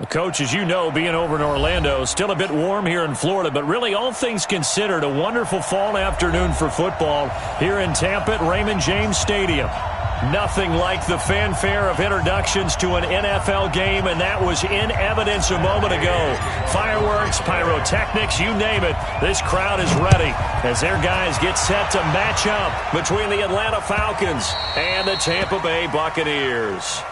Well, Coach, as you know, being over in Orlando, still a bit warm here in Florida, but really all things considered, a wonderful fall afternoon for football here in Tampa at Raymond James Stadium. Nothing like the fanfare of introductions to an NFL game, and that was in evidence a moment ago. Fireworks, pyrotechnics, you name it. This crowd is ready as their guys get set to match up between the Atlanta Falcons and the Tampa Bay Buccaneers.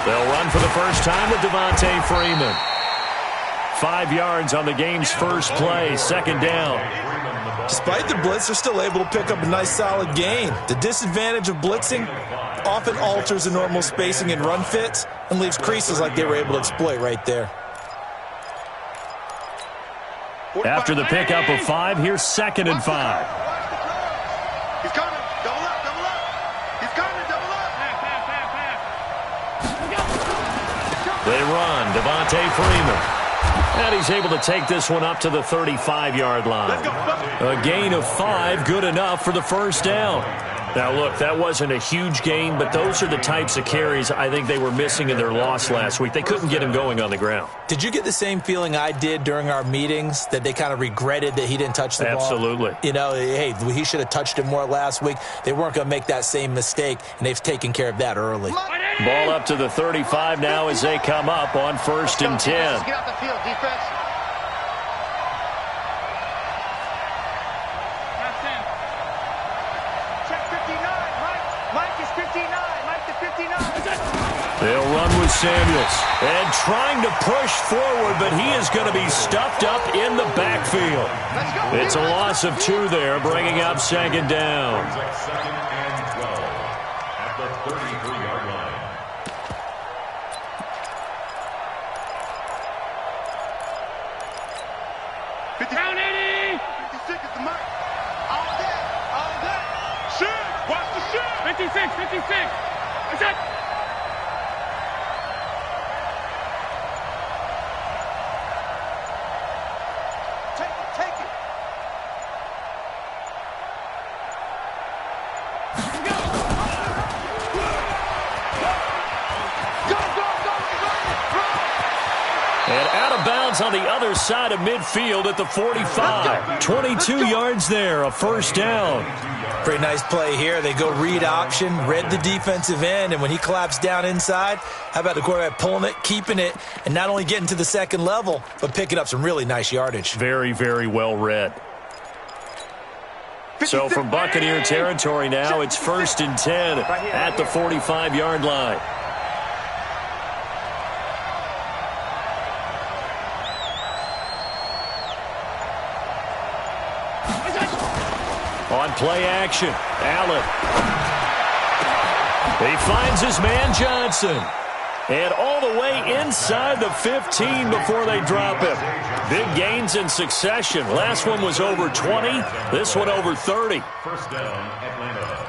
They'll run for the first time with Devontae Freeman. 5 yards on the game's first play, second down. Despite the blitz, they're still able to pick up a nice solid gain. The disadvantage of blitzing often alters the normal spacing and run fits and leaves creases like they were able to exploit right there. After the pickup of 5, here's 2nd and 5. He's coming. Double up, double up. He's coming, double up. They run. Devontae Freeman. And he's able to take this one up to the 35-yard line. A gain of 5, good enough for the first down. Now, look, that wasn't a huge gain, but those are the types of carries I think they were missing in their loss last week. They couldn't get him going on the ground. Did you get the same feeling I did during our meetings, that they kind of regretted that he didn't touch the ball? Absolutely. You know, hey, he should have touched it more last week. They weren't going to make that same mistake, and they've taken care of that early. Ball up to the 35 now as they come up on 1st and 10. Get off the field, defense. They'll run with Samuels. And trying to push forward, but he is going to be stuffed up in the backfield. It's a loss of 2 there, bringing up 2nd down. Second and 12 at the 33-yard line. Down 80. 56 is the mark. All that. Shoot. Watch the shoot. 56. That's it. And out of bounds on the other side of midfield at the 45. 22 yards there, a first down. Pretty nice play here. They go read option, read the defensive end, and when he collapsed down inside, how about the quarterback pulling it, keeping it, and not only getting to the second level, but picking up some really nice yardage. Very, very well read. So from Buccaneer territory now, it's 1st and 10 at the 45-yard line. On play action, Allen. He finds his man Johnson. And all the way inside the 15 before they drop him. Big gains in succession. Last one was over 20. This one over 30. First down, Atlanta.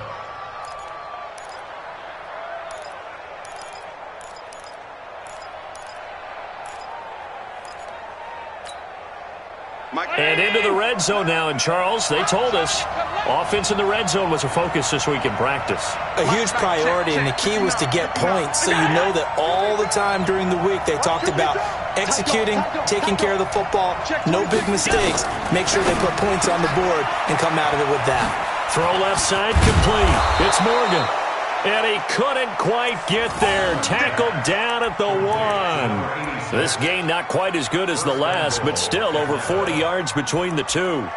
And into the red zone now. And, Charles, they told us offense in the red zone was a focus this week in practice. A huge priority, and the key was to get points. So you know that all the time during the week they talked about executing, taking care of the football, no big mistakes. Make sure they put points on the board and come out of it with that. Throw left side complete. It's Morgan. And he couldn't quite get there. Tackled down at the 1. This game not quite as good as the last, but still over 40 yards between the two.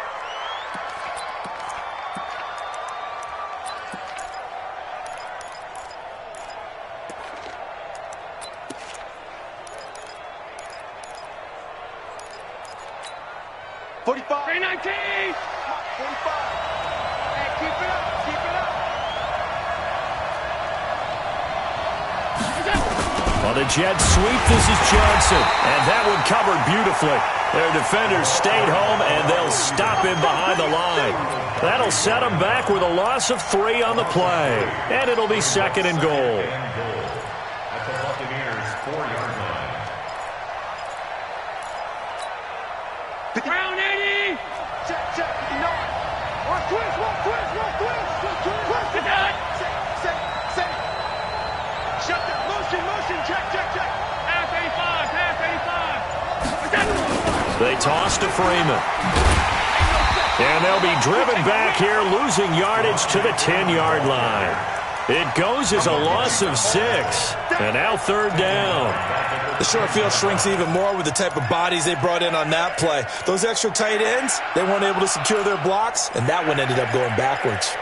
On the jet sweep, this is Johnson. And that one covered beautifully. Their defenders stayed home, and they'll stop him behind the line. That'll set them back with a loss of 3 on the play. And it'll be 2nd and goal. At the Buccaneers' 4-yard line. Brown 80. Check. No. One twist. Set. Shut down. Motion. Check. Pass 85. They toss to Freeman. And they'll be driven back here, losing yardage to the 10-yard line. It goes as a loss of 6. And now 3rd down. The short field shrinks even more with the type of bodies they brought in on that play. Those extra tight ends, they weren't able to secure their blocks, and that one ended up going backwards.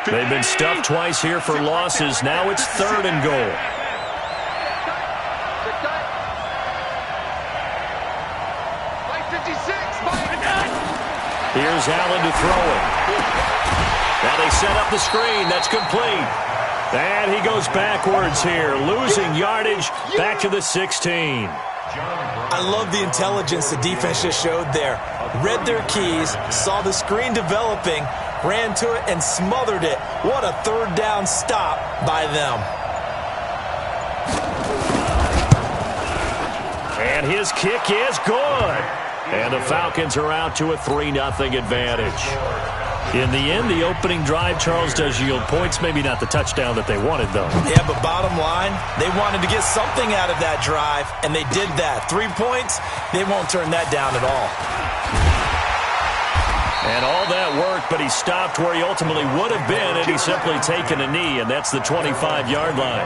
They've been stuffed twice here for losses. Now it's 3rd and goal. Here's Allen to throw it. Now they set up the screen. That's complete. And he goes backwards here, losing yardage back to the 16. I love the intelligence the defense just showed there. Read their keys, saw the screen developing, ran to it, and smothered it. What a 3rd down stop by them. And his kick is good. And the Falcons are out to a 3-0 advantage. In the end, the opening drive, Charles, does yield points. Maybe not the touchdown that they wanted, though. Yeah, but bottom line, they wanted to get something out of that drive, and they did that. 3 points, they won't turn that down at all. And all that worked, but he stopped where he ultimately would have been had he simply taken a knee, and that's the 25-yard line.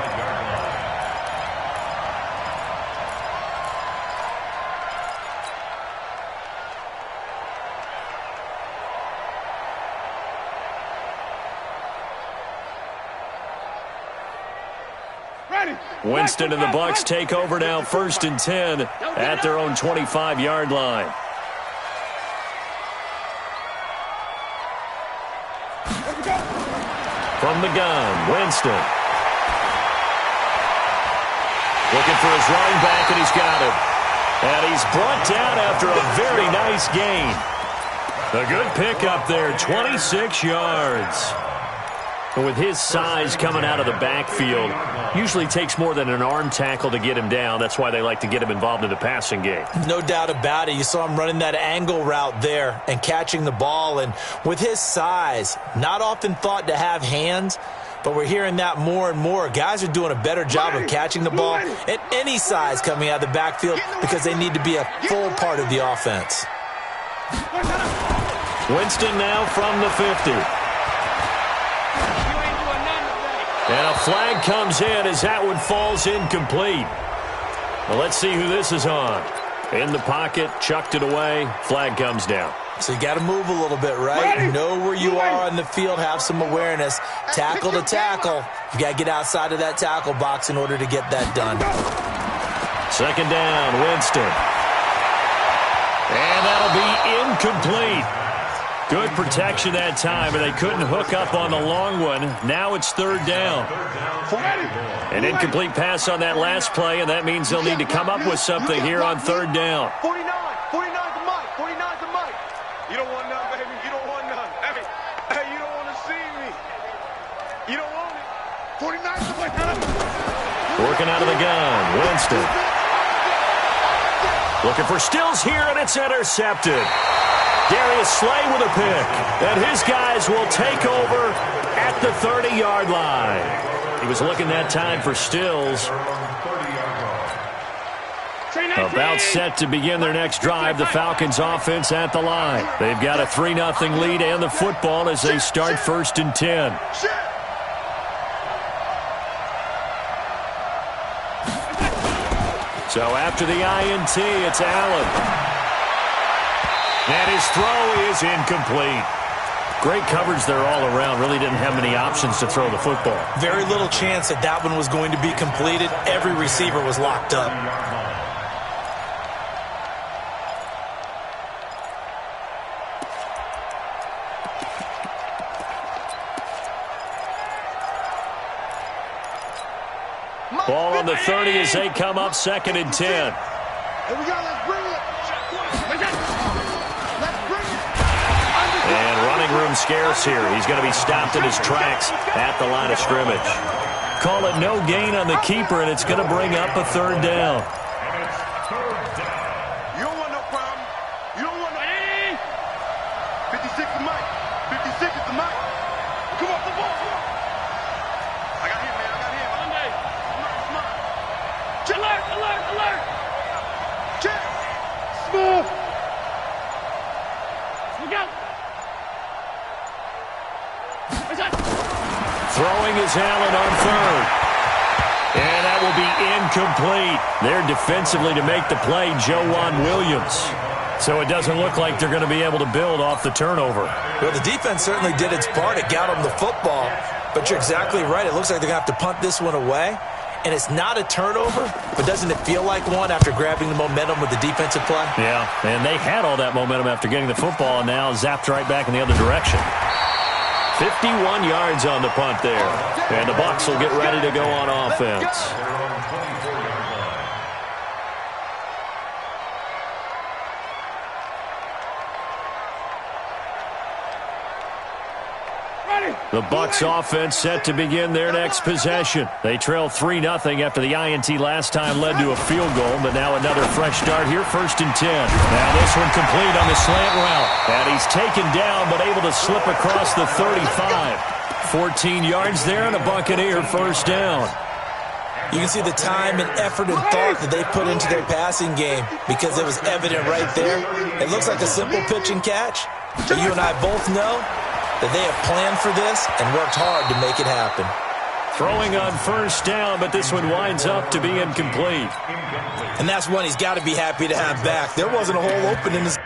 Winston and the Bucs take over now, 1st and 10 at their own 25-yard line. From the gun, Winston. Looking for his running back, and he's got him. And he's brought down after a very nice gain. A good pickup there, 26 yards. And with his size coming out of the backfield, usually takes more than an arm tackle to get him down. That's why they like to get him involved in the passing game. No doubt about it. You saw him running that angle route there and catching the ball. And with his size, not often thought to have hands, but we're hearing that more and more. Guys are doing a better job of catching the ball at any size coming out of the backfield because they need to be a full part of the offense. Winston now from the 50. And a flag comes in as that one falls incomplete. Well, let's see who this is on. In the pocket, chucked it away, flag comes down. So you got to move a little bit, right? Know where you are on the field, have some awareness. Tackle to tackle. You got to get outside of that tackle box in order to get that done. 2nd down, Winston. And that'll be incomplete. Good protection that time, and they couldn't hook up on the long one. Now it's 3rd down. An incomplete pass on that last play, and that means they'll need to come up with something here on 3rd down. 49 to Mike. 49 to Mike. You don't want none, baby. You don't want none. Hey, you don't want to see me. You don't want it. 49 to Mike. Working out of the gun, Winston. Looking for Stills here, and it's intercepted. Darius Slay with a pick, and his guys will take over at the 30-yard line. He was looking that time for Stills. About set to begin their next drive, the Falcons offense at the line. They've got a 3-0 lead and the football as they start 1st and 10. So after the INT, it's Allen. And his throw is incomplete. Great coverage there all around. Really didn't have many options to throw the football. Very little chance that that one was going to be completed. Every receiver was locked up. Ball on the 30 as they come up 2nd and 10. Here we go. Let's bring it. Let's bring it. And running room scarce here. He's going to be stopped in his tracks at the line of scrimmage. Call it no gain on the keeper, and it's going to bring up a 3rd down. You don't want no problem. You don't want no... 56 is Mike. 56 is the Mike. Come on, the ball. Come on. I got him, man. I got him. Monday. Smart. Alert, alert, alert. Check. Smooth. Look out. Throwing is Allen on 3rd. And that will be incomplete. There defensively to make the play, Joejuan Williams. So it doesn't look like they're going to be able to build off the turnover. Well, the defense certainly did its part. It got them the football. But you're exactly right. It looks like they're going to have to punt this one away. And it's not a turnover, but doesn't it feel like one after grabbing the momentum with the defensive play? Yeah, and they had all that momentum after getting the football and now zapped right back in the other direction. 51 yards on the punt there. And the Bucs will get ready to go on offense. The Bucs offense set to begin their next possession. They trail 3-0 after the INT last time led to a field goal, but now another fresh start here, 1st and 10. Now this one complete on the slant route. And he's taken down, but able to slip across the 35. 14 yards there and a Buccaneer 1st down. You can see the time and effort and thought that they put into their passing game because it was evident right there. It looks like a simple pitch and catch, but you and I both know that they have planned for this and worked hard to make it happen. Throwing on 1st down, but this one winds up to be incomplete. And that's one he's got to be happy to have back. There wasn't a hole open in his...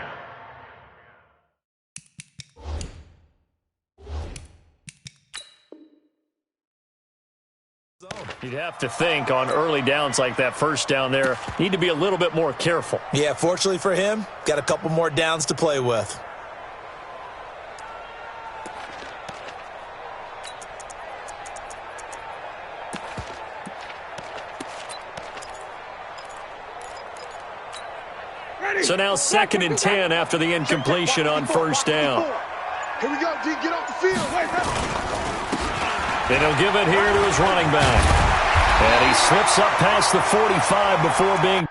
You'd have to think on early downs like that 1st down there, need to be a little bit more careful. Yeah, fortunately for him, got a couple more downs to play with. So now 2nd and 10 after the incompletion on 1st down. Here we go, D. Get off the field. And he'll give it here to his running back. And he slips up past the 45 before being...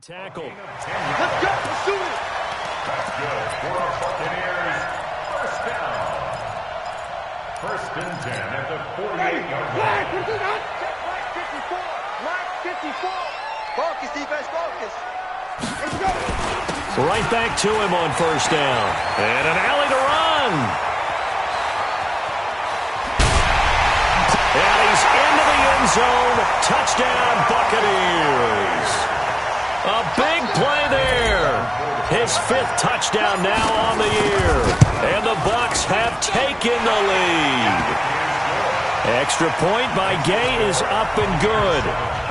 Tackle. Let's go. Let's do it. That's good for our Buccaneers. 1st down. 1st and 10 at the 48-yard line. Mike 54. Mike 54. Focus, defense, focus. Let's go. Right back to him on 1st down. And an alley to run. And he's into the end zone. Touchdown, Buccaneers. A big play there. His 5th touchdown now on the year. And the Bucs have taken the lead. Extra point by Gay is up and good.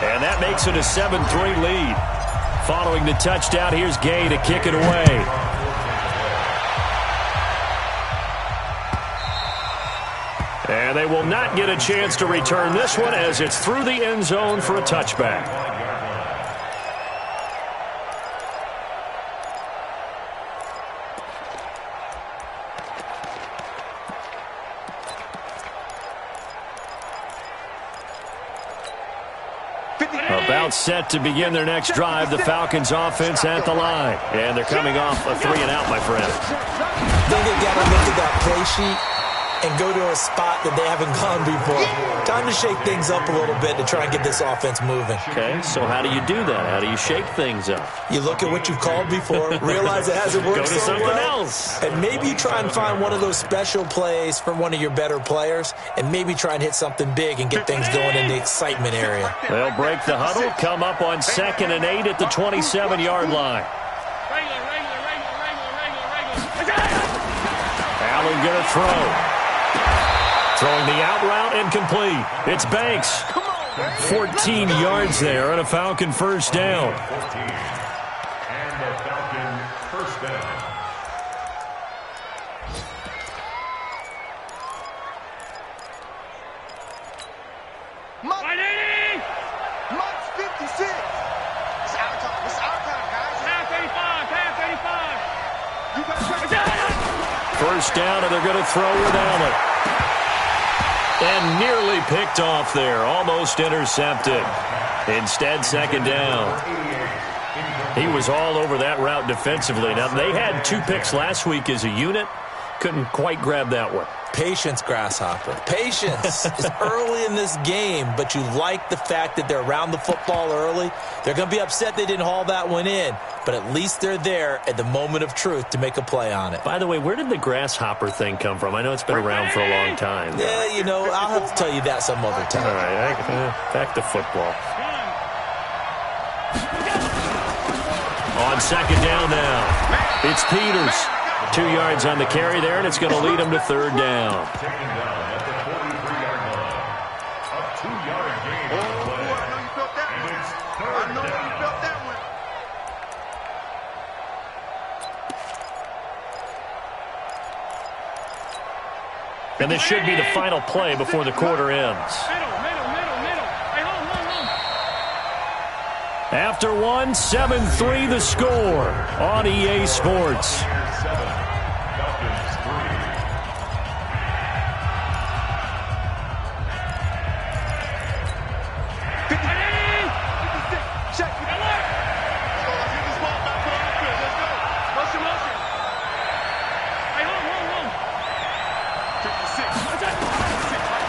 And that makes it a 7-3 lead. Following the touchdown, here's Gay to kick it away. And they will not get a chance to return this one as it's through the end zone for a touchback. About set to begin their next drive, the Falcons offense at the line. And they're coming off a 3-and-out, my friend. I think they got to look at that play sheet and go to a spot that they haven't gone before. Time to shake things up a little bit to try and get this offense moving. Okay, so how do you do that? How do you shake things up? You look at what you've called before, realize it hasn't worked Go to so something well, else. and maybe you try and find one of those special plays from one of your better players, and maybe try and hit something big and get things going in the excitement area. They'll break the huddle, come up on 2nd and 8 at the 27-yard line. Allen going to throw. Throwing the out route incomplete. It's Banks. 14 yards there on a Falcon first down. And the Falcon first down. Mutt's 56. It's our time. It's our time, guys. Half 85. You got First down, and they're going to throw with Allen. And nearly picked off there. Almost intercepted. Instead, 2nd down. He was all over that route defensively. Now, they had 2 picks last week as a unit. Couldn't quite grab that one. Patience, Grasshopper. Patience is early in this game, but you like the fact that they're around the football early. They're going to be upset they didn't haul that one in, but at least they're there at the moment of truth to make a play on it. By the way, where did the grasshopper thing come from? I know it's been around for a long time. Yeah, you know, I'll have to tell you that some other time. All right, back to football. On 2nd down now, it's Peters. 2 yards on the carry there, and it's going to lead him to 3rd down. Taken down at the 43-yard line. A 2-yard gain on the play. I know you felt that one. I know you felt that one. And this should be the final play before the quarter ends. After one, 7-3 the score on EA Sports.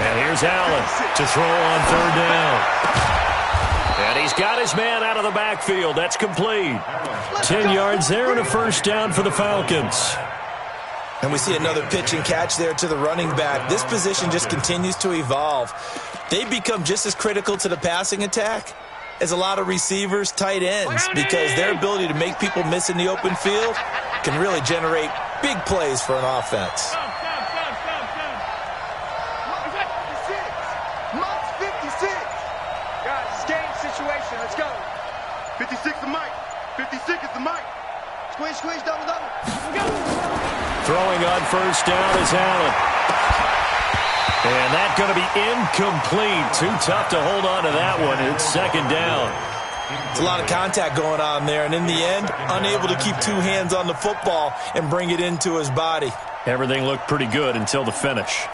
And here's Allen to throw on 3rd down. And he's got his man out of the backfield. That's complete. 10 yards there and a first down for the Falcons. And we see another pitch and catch there to the running back. This position just continues to evolve. They become just as critical to the passing attack as a lot of receivers, tight ends, because their ability to make people miss in the open field can really generate big plays for an offense. Mutt's 56. Guys, it's game situation. Let's go. 56 the mic. 56 is the mic. Squeeze, double. Throwing on first down is Allen. And that's going to be incomplete. Too tough to hold on to that one. It's 2nd down. It's a lot of contact going on there, and in the end, unable to keep 2 hands on the football and bring it into his body. Everything looked pretty good until the finish.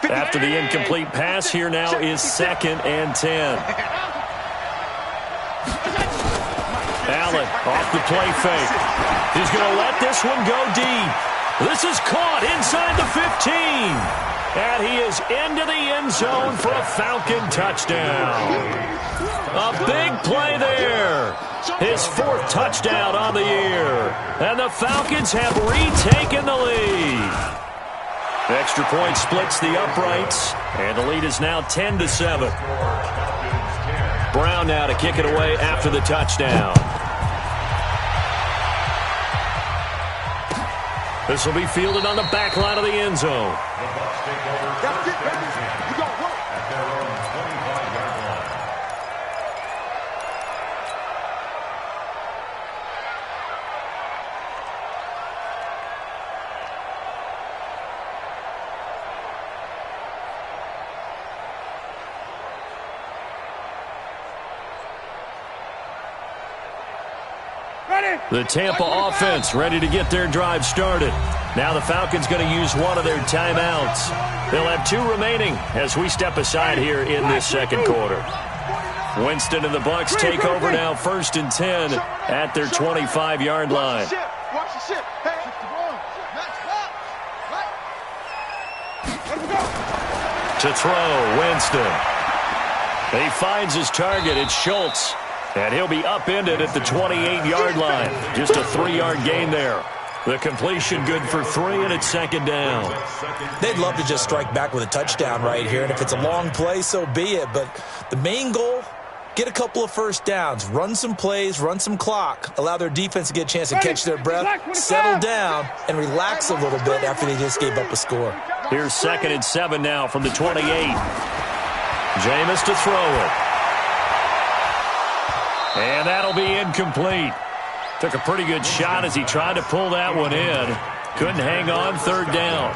After the incomplete pass, here now is 2nd and 10. Allen off the play fake. He's going to let this one go deep. This is caught inside the 15. And he is into the end zone for a Falcon touchdown. A big play there. His 4th touchdown on the year. And the Falcons have retaken the lead. The extra point splits the uprights. And the lead is now 10-7. Brown now to kick it away after the touchdown. This will be fielded on the back line of the end zone. That's it, baby. You got work. At their own 25-yard line. The Tampa offense ready to get their drive started. Now the Falcons going to use one of their timeouts. They'll have 2 remaining as we step aside here in this 2nd quarter. Winston and the Bucs take over now 1st and 10 at their 25-yard line. Watch the ship. Hey. To throw, Winston. He finds his target. It's Schultz. And he'll be upended at the 28-yard line. Just a 3-yard gain there. The completion good for 3, and it's second down. They'd love to just strike back with a touchdown right here, and if it's a long play, so be it. But the main goal, get a couple of first downs, run some plays, run some clock, allow their defense to get a chance to catch their breath, settle down, and relax a little bit after they just gave up a score. Here's 2nd and 7 now from the 28. Jameis to throw it. And that'll be incomplete. Took a pretty good shot as he tried to pull that one in. Couldn't hang on, 3rd down.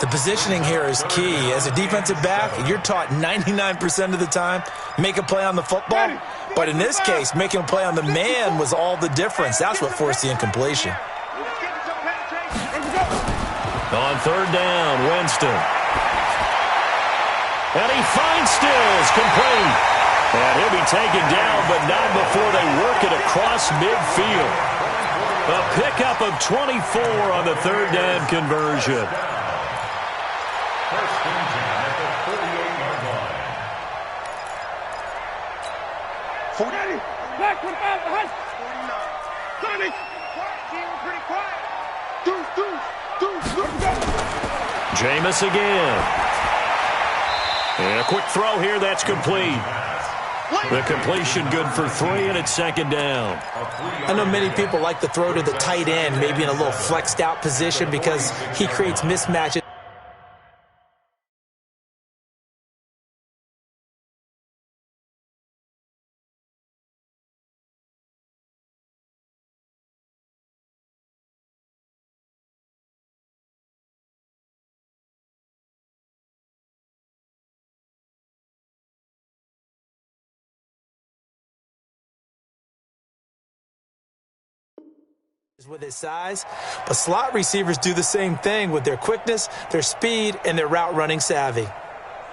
The positioning here is key. As a defensive back, you're taught 99% of the time, make a play on the football. But in this case, making a play on the man was all the difference. That's what forced the incompletion. On 3rd down, Winston. And he finds Stills, complete. And he'll be taken down, but not before they work it across midfield. A pickup of 24 on the 3rd down conversion. First and 10 at the 48-yard line. 40. Back with the 49. 30. Pretty quiet. Jameis again. And a quick throw here, that's complete. The completion good for 3, and it's 2nd down. I know many people like to throw to the tight end, maybe in a little flexed out position because he creates mismatches. With his size, but slot receivers do the same thing with their quickness, their speed, and their route running savvy.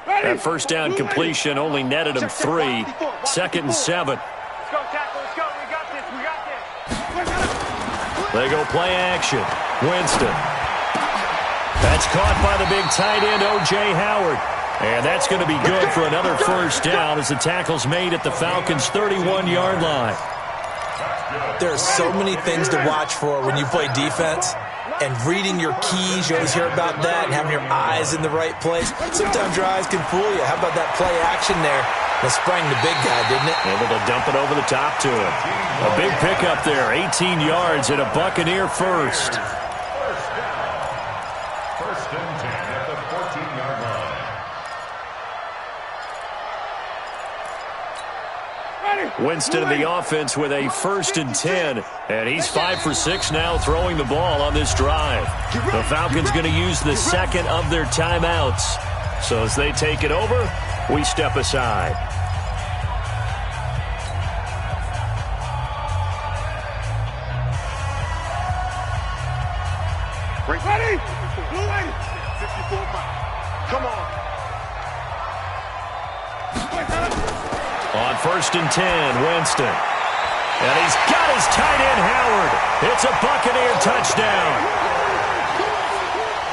That 1st down completion only netted him 3. 2nd and 7. Let's go, tackle. Let's go. We got this. They go play action. Winston. That's caught by the big tight end, O.J. Howard. And that's going to be good for another 1st down as the tackle's made at the Falcons' 31-yard line. There are so many things to watch for when you play defense, and reading your keys, you always hear about that, and having your eyes in the right place. Sometimes your eyes can fool you. How about that play action there? That sprang the big guy, didn't it? Able to dump it over the top to him. A big pickup there, 18 yards and a Buccaneer first. First down. 1st and 10 at the 14-yard line. Winston in the offense with a 1st and 10, and he's 5 for 6 now throwing the ball on this drive. The Falcons going to use the 2nd of their timeouts. So as they take it over, we step aside. Ready? 54 miles. Come on. On 1st and 10, Winston. And he's got his tight end, Howard. It's a Buccaneer touchdown.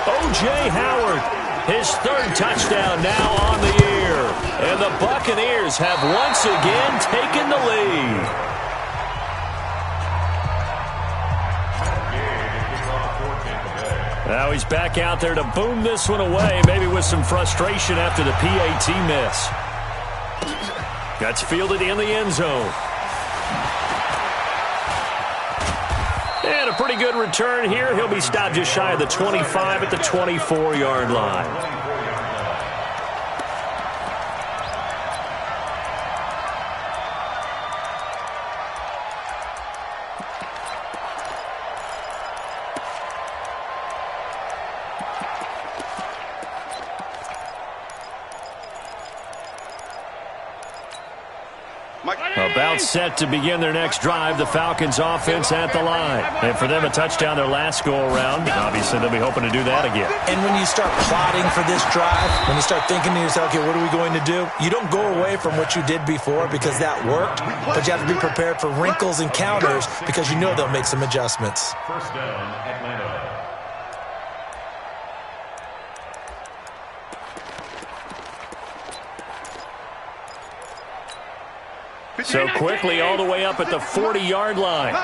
O.J. Howard, his 3rd touchdown now on the year. And the Buccaneers have once again taken the lead. Now he's back out there to boom this one away, maybe with some frustration after the PAT miss. That's fielded in the end zone. And a pretty good return here. He'll be stopped just shy of the 25 at the 24-yard line. About set to begin their next drive, the Falcons offense at the line. And for them, a touchdown their last go-around. Obviously, they'll be hoping to do that again. And when you start plotting for this drive, when you start thinking to yourself, okay, what are we going to do? You don't go away from what you did before because that worked, but you have to be prepared for wrinkles and counters because you know they'll make some adjustments. 1st down, Atlanta. So quickly all the way up at the 40-yard line.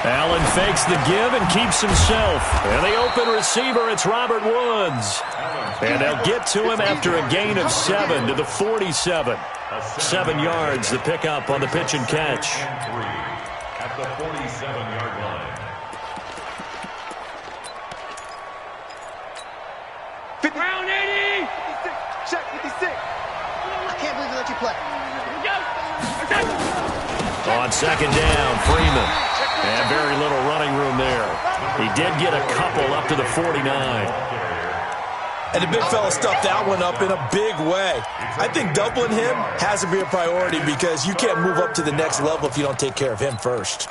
Allen fakes the give and keeps himself. And the open receiver, it's Robert Woods. And they'll get to him after a gain of 7 to the 47. 7 yards, the pickup on the pitch and catch. At the 47-yard line. 50. Round 80. 56. Check 56. I can't believe they let you play. On second down, Freeman. And very little running room there. He did get a couple up to the 49. And the big fella stuffed that one up in a big way. I think doubling him has to be a priority because you can't move up to the next level if you don't take care of him first.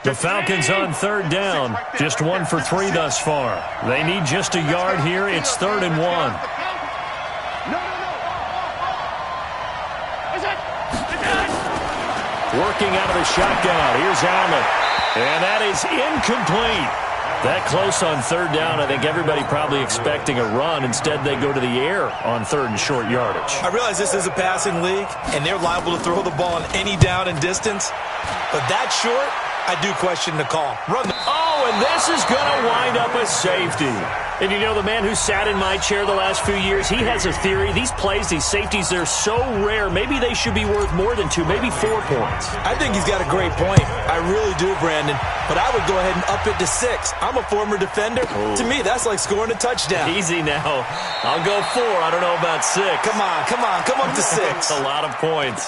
The Falcons on third down. Just 1 for 3 thus far. They need just a yard here. It's 3rd and 1. Working out of the shotgun. Here's Allen. And that is incomplete. That close on third down. I think everybody probably expecting a run. Instead, they go to the air on 3rd and short yardage. I realize this is a passing league, and they're liable to throw the ball on any down and distance. But that short, I do question the call. Run. Oh, and this is going to wind up a safety. And you know, the man who sat in my chair the last few years, he has a theory. These plays, these safeties, they're so rare. Maybe they should be worth more than 2, maybe 4 points. I think he's got a great point. I really do, Brandon. But I would go ahead and up it to 6. I'm a former defender. Ooh. To me, that's like scoring a touchdown. Easy now. I'll go 4. I don't know about 6. Come on. Come up to 6. That's a lot of points.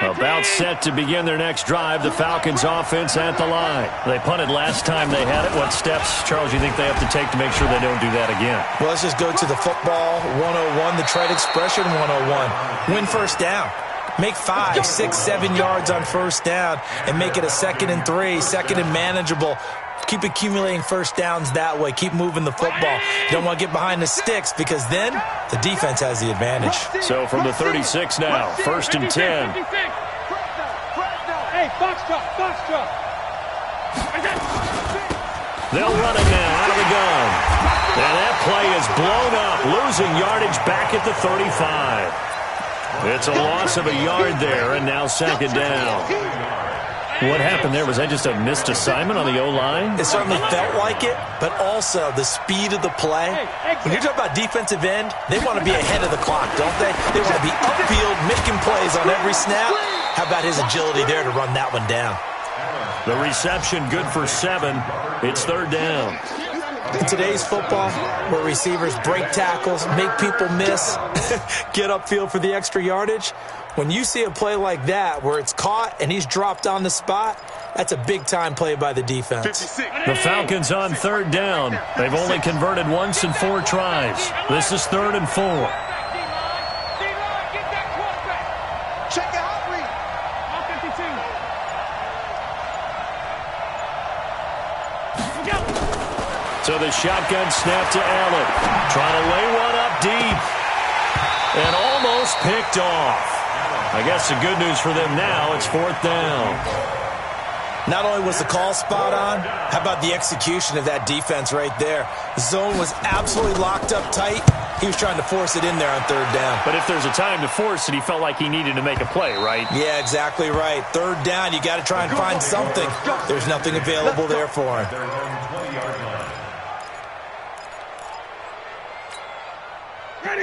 About set to begin their next drive. The Falcons offense at the line. They punted last time they had it. What steps, Charles, you think they have to take to make sure they don't do that again? Well, let's just go to the football 101, the trade expression 101. Win first down. Make 5, 6, 7 yards on first down and make it a 2nd and 3, 2nd and manageable. Keep accumulating first downs that way. Keep moving the football. You don't want to get behind the sticks because then the defense has the advantage. So from the 36 now, 1st and 10. Hey, box truck. They'll run it now out of the gun. And that play is blown up, losing yardage back at the 35. It's a loss of a yard there, and now 2nd down. What happened there? Was that just a missed assignment on the O-line? It certainly felt like it, but also the speed of the play. When you're talking about defensive end, they want to be ahead of the clock, don't they? They want to be upfield, making plays on every snap. How about his agility there to run that one down? The reception good for 7. It's 3rd down. In today's football, where receivers break tackles, make people miss, get upfield for the extra yardage, when you see a play like that where it's caught and he's dropped on the spot, that's a big-time play by the defense. The Falcons on 3rd down. They've only converted once in 4 tries. This is 3rd and 4. Check it out, read. So the shotgun snap to Allen. Trying to lay one up deep. And almost picked off. I guess the good news for them now, it's 4th down. Not only was the call spot on, how about the execution of that defense right there? The zone was absolutely locked up tight. He was trying to force it in there on 3rd down. But if there's a time to force it, he felt like he needed to make a play, right? Yeah, exactly right. 3rd down, you got to try and find something. There's nothing available there for him.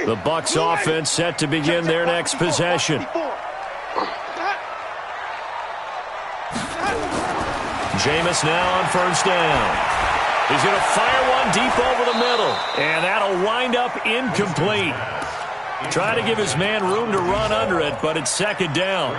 The Bucs offense set to begin their next possession. Jameis now on 1st down. He's going to fire one deep over the middle. And that'll wind up incomplete. Trying to give his man room to run under it, but it's 2nd down.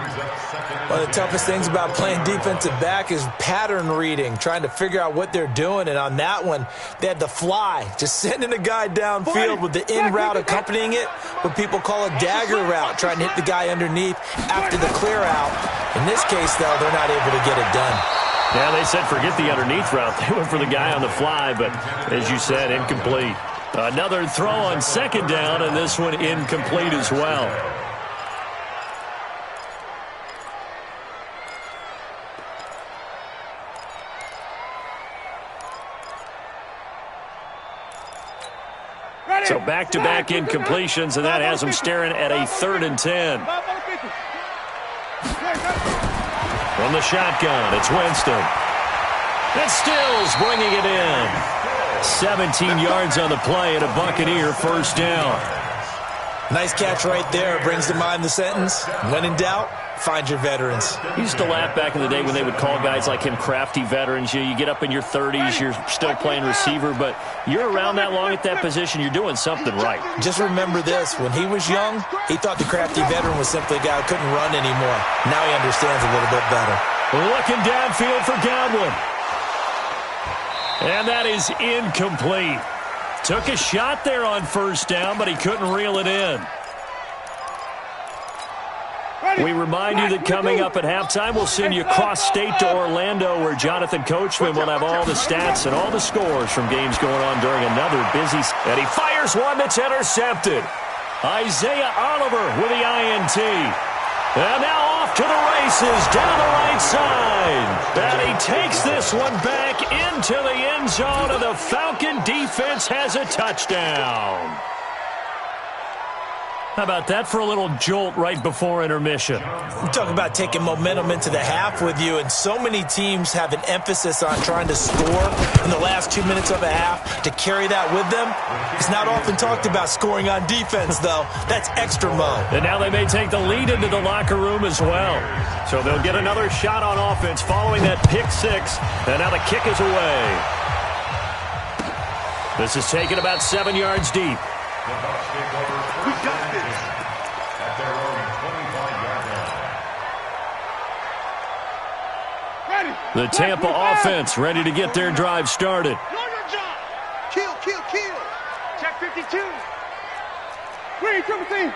One of the toughest things about playing defensive back is pattern reading, trying to figure out what they're doing. And on that one, they had the fly, just sending a guy downfield with the in route accompanying it, what people call a dagger route, trying to hit the guy underneath after the clear out. In this case, though, they're not able to get it done. Yeah, they said forget the underneath route. They went for the guy on the fly, but as you said, incomplete. Another throw on 2nd down, and this one incomplete as well. So back-to-back incompletions, and that has them staring at a 3rd and 10. From the shotgun, it's Winston. And Stills bringing it in. 17 yards on the play and a Buccaneer first down. Nice catch right there. Brings to mind the sentence, when in doubt, find your veterans. He used to laugh back in the day when they would call guys like him crafty veterans. You get up in your 30s, you're still playing receiver, but you're around that long at that position, you're doing something right. Just remember this. When he was young, he thought the crafty veteran was simply a guy who couldn't run anymore. Now he understands a little bit better. Looking downfield for Godwin. And that is incomplete. Took a shot there on first down, but he couldn't reel it in. We remind you that coming up at halftime, we'll send you across state to Orlando, where Jonathan Coachman will have all the stats and all the scores from games going on during another busy. And he fires one that's intercepted. Isaiah Oliver with the INT. And now off to the races down the right side. And he takes this one back into the end zone, and the Falcon defense has a touchdown. How about that for a little jolt right before intermission? You talk about taking momentum into the half with you, and so many teams have an emphasis on trying to score in the last 2 minutes of a half. To carry that with them, it's not often talked about scoring on defense, though. That's extra mode. And now they may take the lead into the locker room as well. So they'll get another shot on offense following that pick six, and now the kick is away. This is taken about 7 yards deep. We got this. At their own 25-yard line. The Tampa offense ready to get their drive started. Kill, kill, kill. Check 52. Green, Timothy.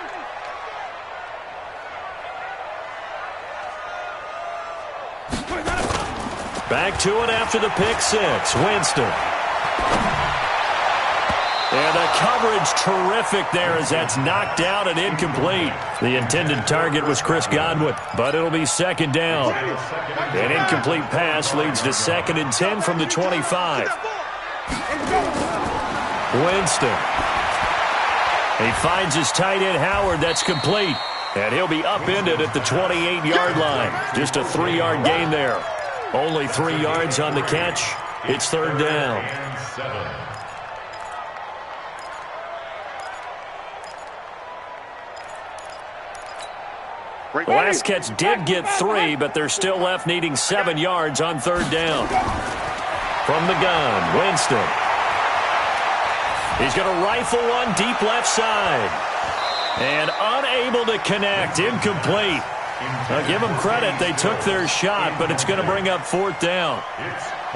Back to it after the pick six. Winston. And the coverage terrific there as that's knocked down and incomplete. The intended target was Chris Godwin, but it'll be 2nd down. An incomplete pass leads to 2nd and 10 from the 25. Winston. He finds his tight end Howard. That's complete. And he'll be upended at the 28-yard line. Just a 3-yard gain there. Only 3 yards on the catch. It's 3rd down. The last catch did get 3, but they're still left needing 7 yards on 3rd down. From the gun, Winston. He's going to rifle one deep left side. And unable to connect, incomplete. Now give them credit, they took their shot, but it's going to bring up 4th down.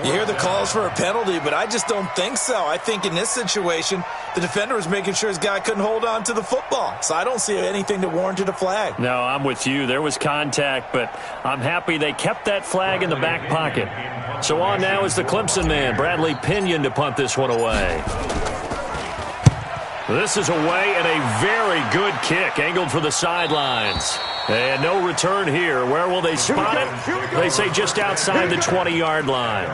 You hear the calls for a penalty, but I just don't think so. I think in this situation, the defender was making sure his guy couldn't hold on to the football. So I don't see anything that warranted a flag. No, I'm with you. There was contact, but I'm happy they kept that flag in the back pocket. So on now is the Clemson man, Bradley Pinion, to punt this one away. This is away and a very good kick, angled for the sidelines. And no return here. Where will they spot it? They say just outside the 20-yard line.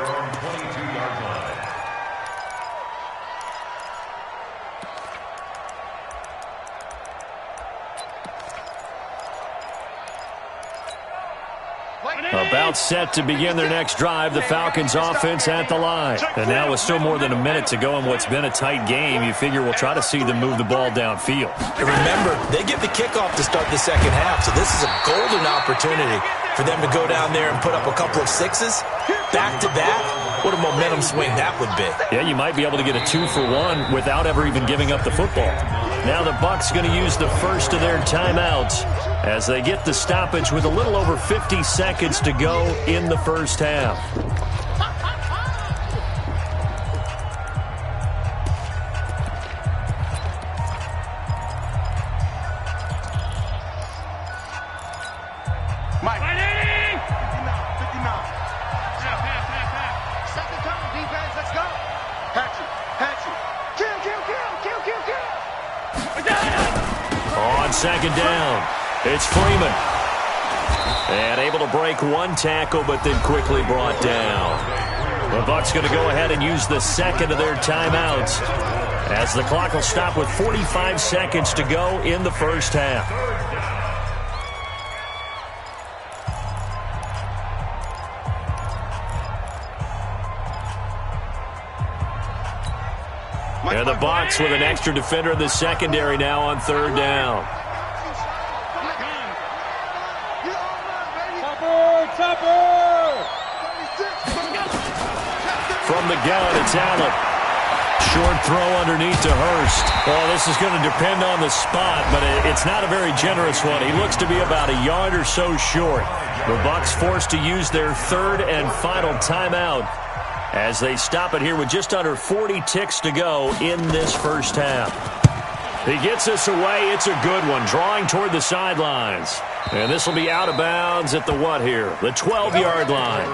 About set to begin their next drive, the Falcons offense at the line. And now with still more than a minute to go in what's been a tight game, you figure we'll try to see them move the ball downfield. And remember, they get the kickoff to start the second half, so this is a golden opportunity for them to go down there and put up a couple of sixes back-to-back. What a momentum swing that would be. Yeah, you might be able to get a 2-for-1 without ever even giving up the football. Now the Bucs going to use the first of their timeouts as they get the stoppage with a little over 50 seconds to go in the first half. Mike. 59. Second down, defense, let's go. Patrick. Kill. On 2nd down, it's Freeman. And able to break one tackle, but then quickly brought down. The Bucs going to go ahead and use the second of their timeouts as the clock will stop with 45 seconds to go in the first half. And the Bucs with an extra defender in the secondary now on third down. From the gun, it's Allen. Short throw underneath to Hurst. Well, this is going to depend on the spot, but it's not a very generous one. He looks to be about a yard or so short. The Bucs forced to use their third and final timeout as they stop it here with just under 40 ticks to go in this first half. He gets this away. It's a good one, drawing toward the sidelines. And this will be out of bounds at the what here? The 12-yard line.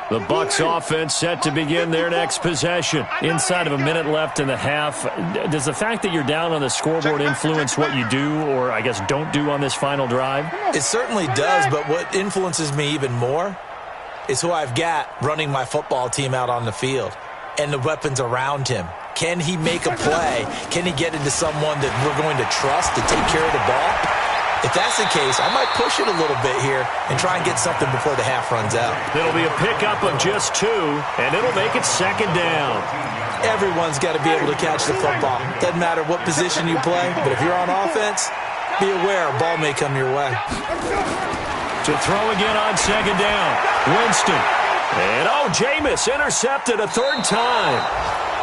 The Bucs offense set to begin their next possession. Inside of a minute left in the half. Does the fact that you're down on the scoreboard influence what you do, or I guess don't do on this final drive? It certainly does, but what influences me even more is who I've got running my football team out on the field and the weapons around him. Can he make a play? Can he get into someone that we're going to trust to take care of the ball? If that's the case, I might push it a little bit here and try and get something before the half runs out. It'll be a pickup of just 2, and it'll make it second down. Everyone's got to be able to catch the football. Doesn't matter what position you play, but if you're on offense, be aware a ball may come your way. To throw again on second down. Winston. And, Jameis intercepted a third time.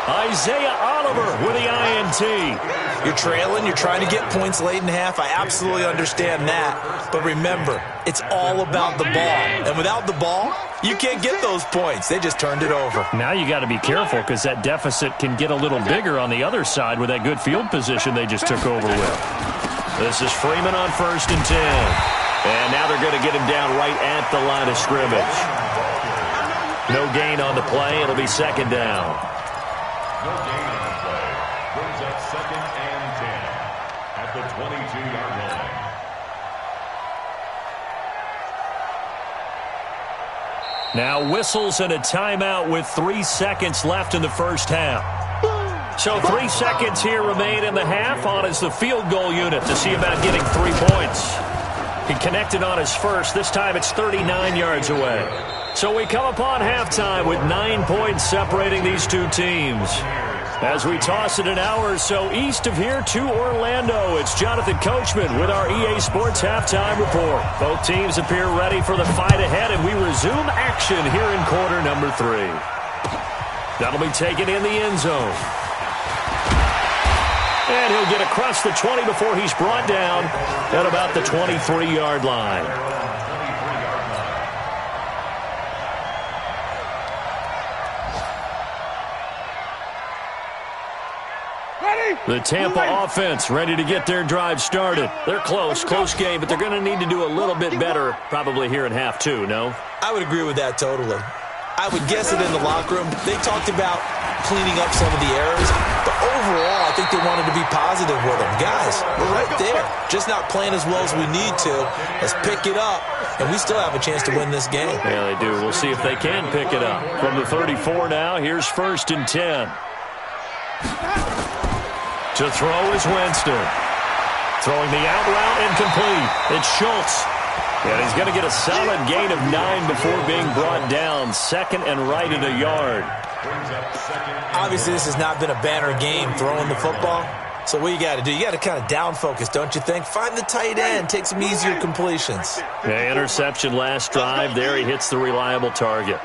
Isaiah Oliver with the INT. You're trailing. You're trying to get points late in half. I absolutely understand that. But remember, it's all about the ball. And without the ball, you can't get those points. They just turned it over. Now you got to be careful because that deficit can get a little bigger on the other side with that good field position they just took over with. This is Freeman on 1st and 10. And now they're going to get him down right at the line of scrimmage. No gain on the play. It'll be second down. No gain on the play. Brings up 2nd and 10 at the 22-yard line. Now whistles and a timeout with 3 seconds left in the first half. So 3 seconds here remain in the half. On is the field goal unit to see about getting 3 points. He connected on his first. This time it's 39 yards away. So we come upon halftime with 9 points separating these two teams. As we toss it an hour or so east of here to Orlando, it's Jonathan Coachman with our EA Sports Halftime Report. Both teams appear ready for the fight ahead, and we resume action here in quarter number 3. That'll be taken in the end zone. And he'll get across the 20 before he's brought down at about the 23-yard line. The Tampa offense ready to get their drive started. They're close game, but they're going to need to do a little bit better probably here in half 2, no? I would agree with that totally. I would guess that in the locker room, they talked about cleaning up some of the errors, but overall, I think they wanted to be positive with them. Guys, we're right there. Just not playing as well as we need to. Let's pick it up, and we still have a chance to win this game. Yeah, they do. We'll see if they can pick it up. From the 34 now, here's 1st and 10. To throw is Winston. Throwing the out route incomplete. It's Schultz. And he's going to get a solid gain of 9 before being brought down. 2nd and right at a yard. Obviously, this has not been a banner game throwing the football. So what you got to do, you got to kind of down focus, don't you think? Find the tight end. Take some easier completions. Yeah, interception last drive. There he hits the reliable target.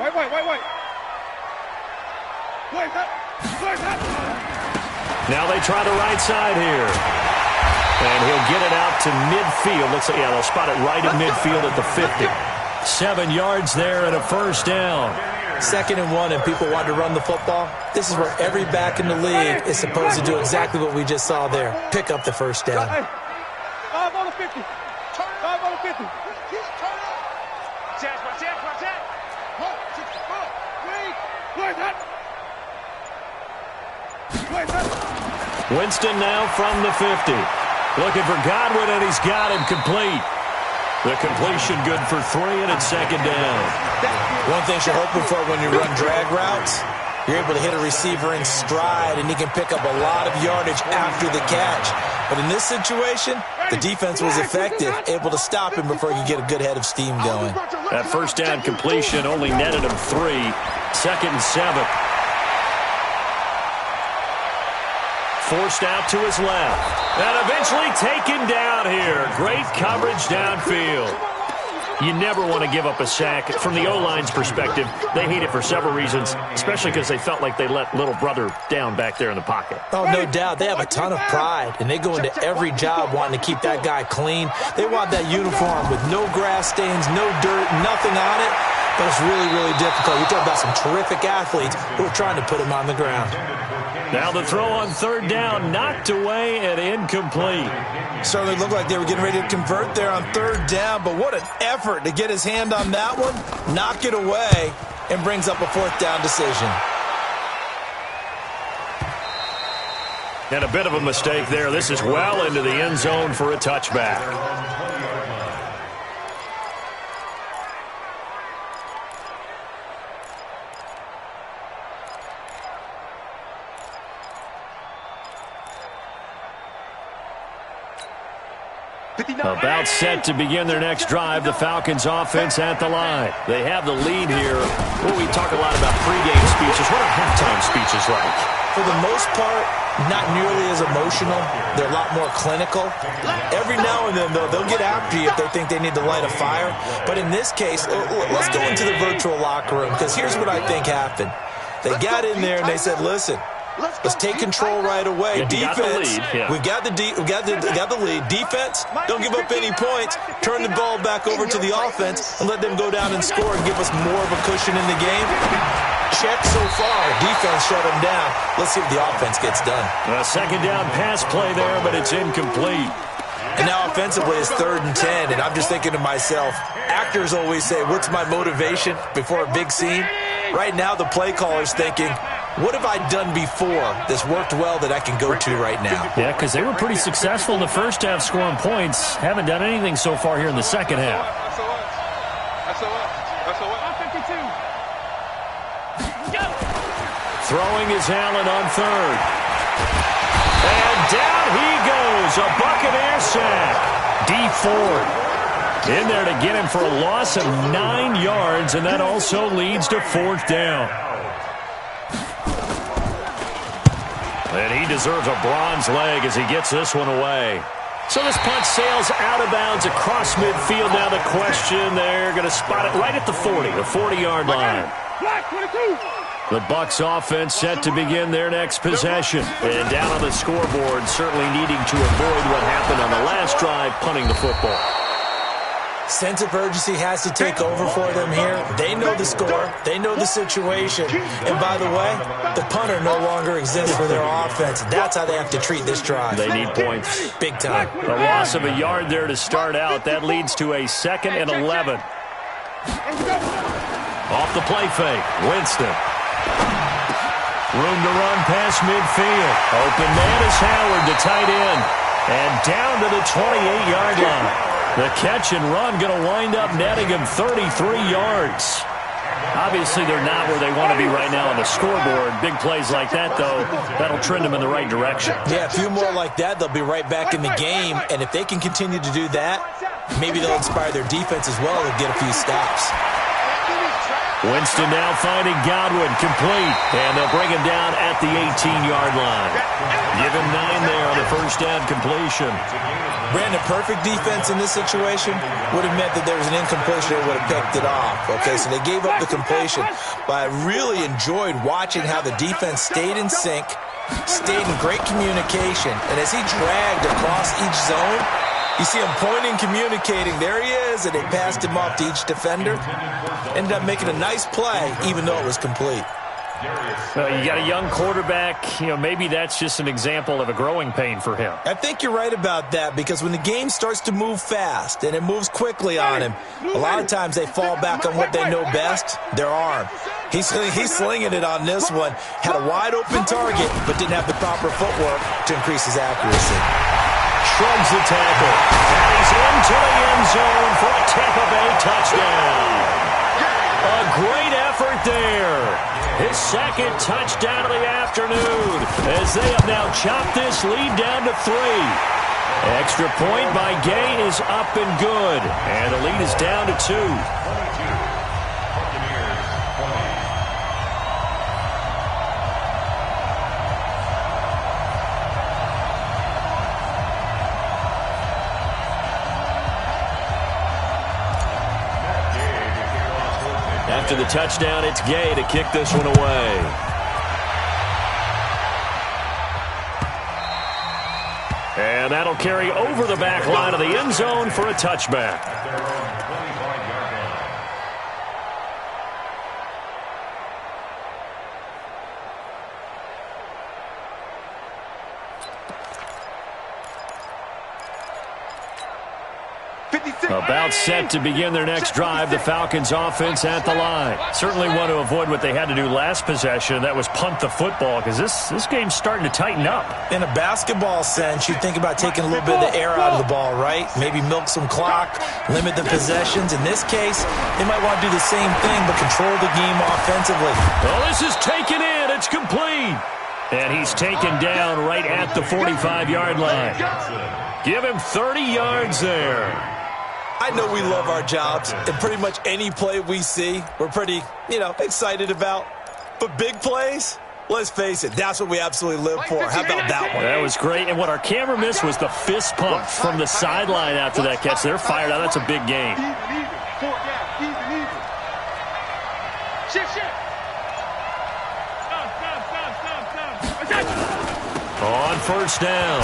Now they try the right side here. And he'll get it out to midfield. Looks like, yeah, they'll spot it right in midfield at the 50. 7 yards there and a first down. 2nd and 1, and people want to run the football. This is where every back in the league is supposed to do exactly what we just saw there. Pick up the first down. 5 on the 50. 5 on the 50. Chance. Winston now from the 50. Looking for Godwin, and he's got him complete. The completion good for 3, and it's second down. One thing you're hoping for when you run drag routes, you're able to hit a receiver in stride, and he can pick up a lot of yardage after the catch. But in this situation, the defense was effective, able to stop him before he could get a good head of steam going. That first down completion only netted him 3. Second and 7. Forced out to his left. And eventually taken down here. Great coverage downfield. You never want to give up a sack. From the O-line's perspective, they hate it for several reasons, especially because they felt like they let little brother down back there in the pocket. Oh, no doubt. They have a ton of pride, and they go into every job wanting to keep that guy clean. They want that uniform with no grass stains, no dirt, nothing on it. But it's really, really difficult. You're talking about some terrific athletes who are trying to put him on the ground. Now the throw on third down, knocked away and incomplete. Certainly looked like they were getting ready to convert there on third down, but what an effort to get his hand on that one, knock it away, and brings up a fourth down decision. And a bit of a mistake there. This is well into the end zone for a touchback. About set to begin their next drive, the Falcons offense at the line. They have the lead here. Well, we talk a lot about pregame speeches. What are halftime speeches like? For the most part, not nearly as emotional. They're a lot more clinical. Every now and then, though, they'll get after you if they think they need to light a fire. But in this case, let's go into the virtual locker room, because here's what I think happened. They got in there and they said, listen, let's take control right away. Yeah, defense, we got the lead. Defense, don't give up any points. Turn the ball back over to the offense and let them go down and score and give us more of a cushion in the game. Check so far. Defense shut them down. Let's see what the offense gets done. A second down pass play there, but it's incomplete. And now offensively it's 3rd and 10, and I'm just thinking to myself, actors always say, what's my motivation before a big scene? Right now the play caller's thinking, what have I done before that's worked well that I can go to right now? Yeah, because they were pretty successful in the first half scoring points. Haven't done anything so far here in the second half. Throwing is Allen on third. And down he goes. A Buccaneer sack. D Ford in there to get him for a loss of 9 yards, and that also leads to 4th down. And he deserves a bronze leg as he gets this one away. So this punt sails out of bounds across midfield. Now the question, they're going to spot it right at the 40, the 40-yard line. The Bucs offense set to begin their next possession. And down on the scoreboard, certainly needing to avoid what happened on the last drive, punting the football. Sense of urgency has to take over for them here. They know the score. They know the situation. And by the way, the punter no longer exists for their offense. That's how they have to treat this drive. They need points. Big time. A loss of a yard there to start out. That leads to a 2nd and 11. Off the play fake. Winston. Room to run past midfield. Open man is Howard, the tight end. And down to the 28-yard line. The catch and run going to wind up netting him 33 yards. Obviously, they're not where they want to be right now on the scoreboard. Big plays like that, though, that'll trend them in the right direction. Yeah, a few more like that, they'll be right back in the game. And if they can continue to do that, maybe they'll inspire their defense as well and get a few stops. Winston now finding Godwin, complete, and they'll bring him down at the 18-yard line. Give him 9 there on the first down completion. Brandon, perfect defense in this situation would have meant that there was an incompletion that would have picked it off. Okay, so they gave up the completion, but I really enjoyed watching how the defense stayed in sync, stayed in great communication, and as he dragged across each zone, you see him pointing, communicating. There he is, and they passed him off to each defender. Ended up making a nice play, even though it was complete. Well, you got a young quarterback. Maybe that's just an example of a growing pain for him. I think you're right about that because when the game starts to move fast and it moves quickly on him, a lot of times they fall back on what they know best, their arm. He's slinging it on this one. Had a wide-open target, but didn't have the proper footwork to increase his accuracy. Shrugs the tackle. And he's into the end zone for a Tampa Bay touchdown. A great effort there. His second touchdown of the afternoon as they have now chopped this lead down to 3. Extra point by Gay is up and good. And the lead is down to 2. After the touchdown, it's Gay to kick this one away. And that'll carry over the back line of the end zone for a touchback. About set to begin their next drive, the Falcons offense at the line. Certainly want to avoid what they had to do last possession. That was punt the football because this game's starting to tighten up. In a basketball sense, you think about taking a little bit of the air out of the ball, right? Maybe milk some clock, limit the possessions. In this case, they might want to do the same thing but control the game offensively. Well, this is taken in. It's complete. And he's taken down right at the 45-yard line. Give him 30 yards there. I know we love our jobs, and pretty much any play we see, we're pretty, excited about. But big plays, let's face it, that's what we absolutely live for. How about that one? That was great, and what our camera missed was the fist pump from the sideline after that catch. They're fired out. That's a big game. On first down,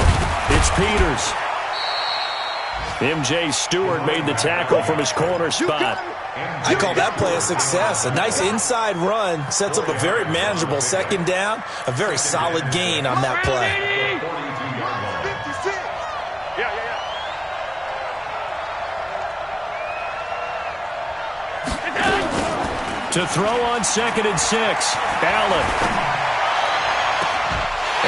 it's Peters. M.J. Stewart made the tackle from his corner spot. I call that play a success. A nice inside run sets up a very manageable second down, a very solid gain on that play. To throw on 2nd and 6, Allen.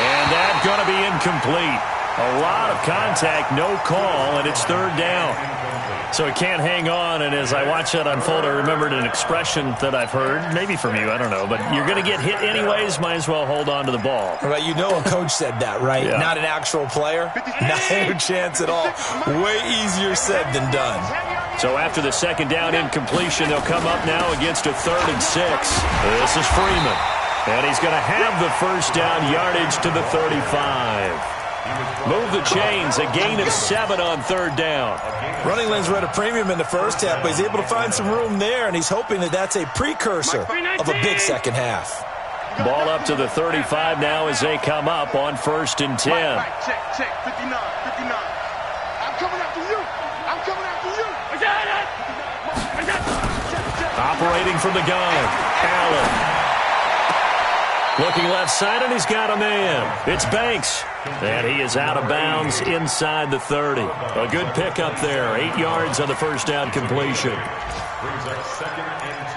And that's going to be incomplete. A lot of contact, no call, and it's 3rd down. So he can't hang on, and as I watch that unfold, I remembered an expression that I've heard, maybe from you, I don't know, but you're going to get hit anyways, might as well hold on to the ball. Right, a coach said that, right? Yeah. Not an actual player, no chance at all. Way easier said than done. So after the second down incompletion, they'll come up now against a 3rd and 6. This is Freeman, and he's going to have the first down yardage to the 35. Move the chains, a gain of 7 on 3rd down. Running lanes were at a premium in the first half, but he's able to find some room there, and he's hoping that that's a precursor of a big second half. Ball up to the 35 now as they come up on 1st and 10. Check, 59. I'm coming after you. Operating from the gun, Allen. Looking left side, and he's got a man. It's Banks. And he is out of bounds inside the 30. A good pickup there. 8 yards on the first down completion. Brings up 2nd and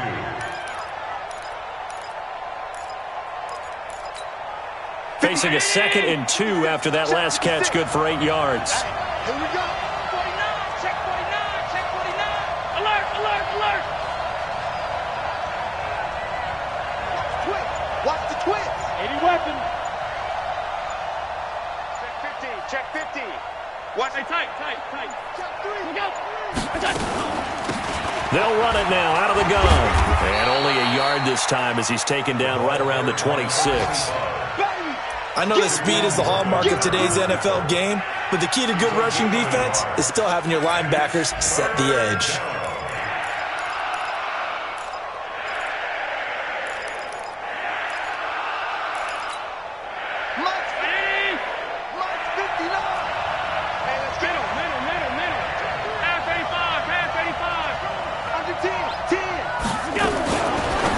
2. Facing a 2nd and 2 after that last catch. Good for 8 yards. Here we go. 49. Check 49. Alert. Watch the twist. 80 weapon. Check 50. Watch it. Tight. Check 3. Look out. They'll run it now out of the gun. And only a yard this time as he's taken down right around the 26. I know that speed is the hallmark of today's NFL game, but the key to good rushing defense is still having your linebackers set the edge.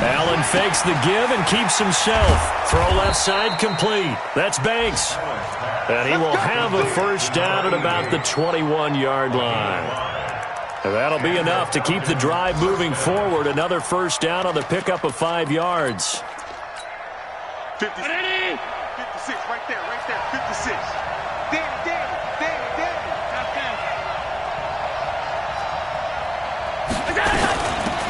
Allen fakes the give and keeps himself. Throw left side complete. That's Banks. And he will have a first down at about the 21-yard line. And that'll be enough to keep the drive moving forward. Another first down on the pickup of 5 yards. 56 right there, 56. Danny.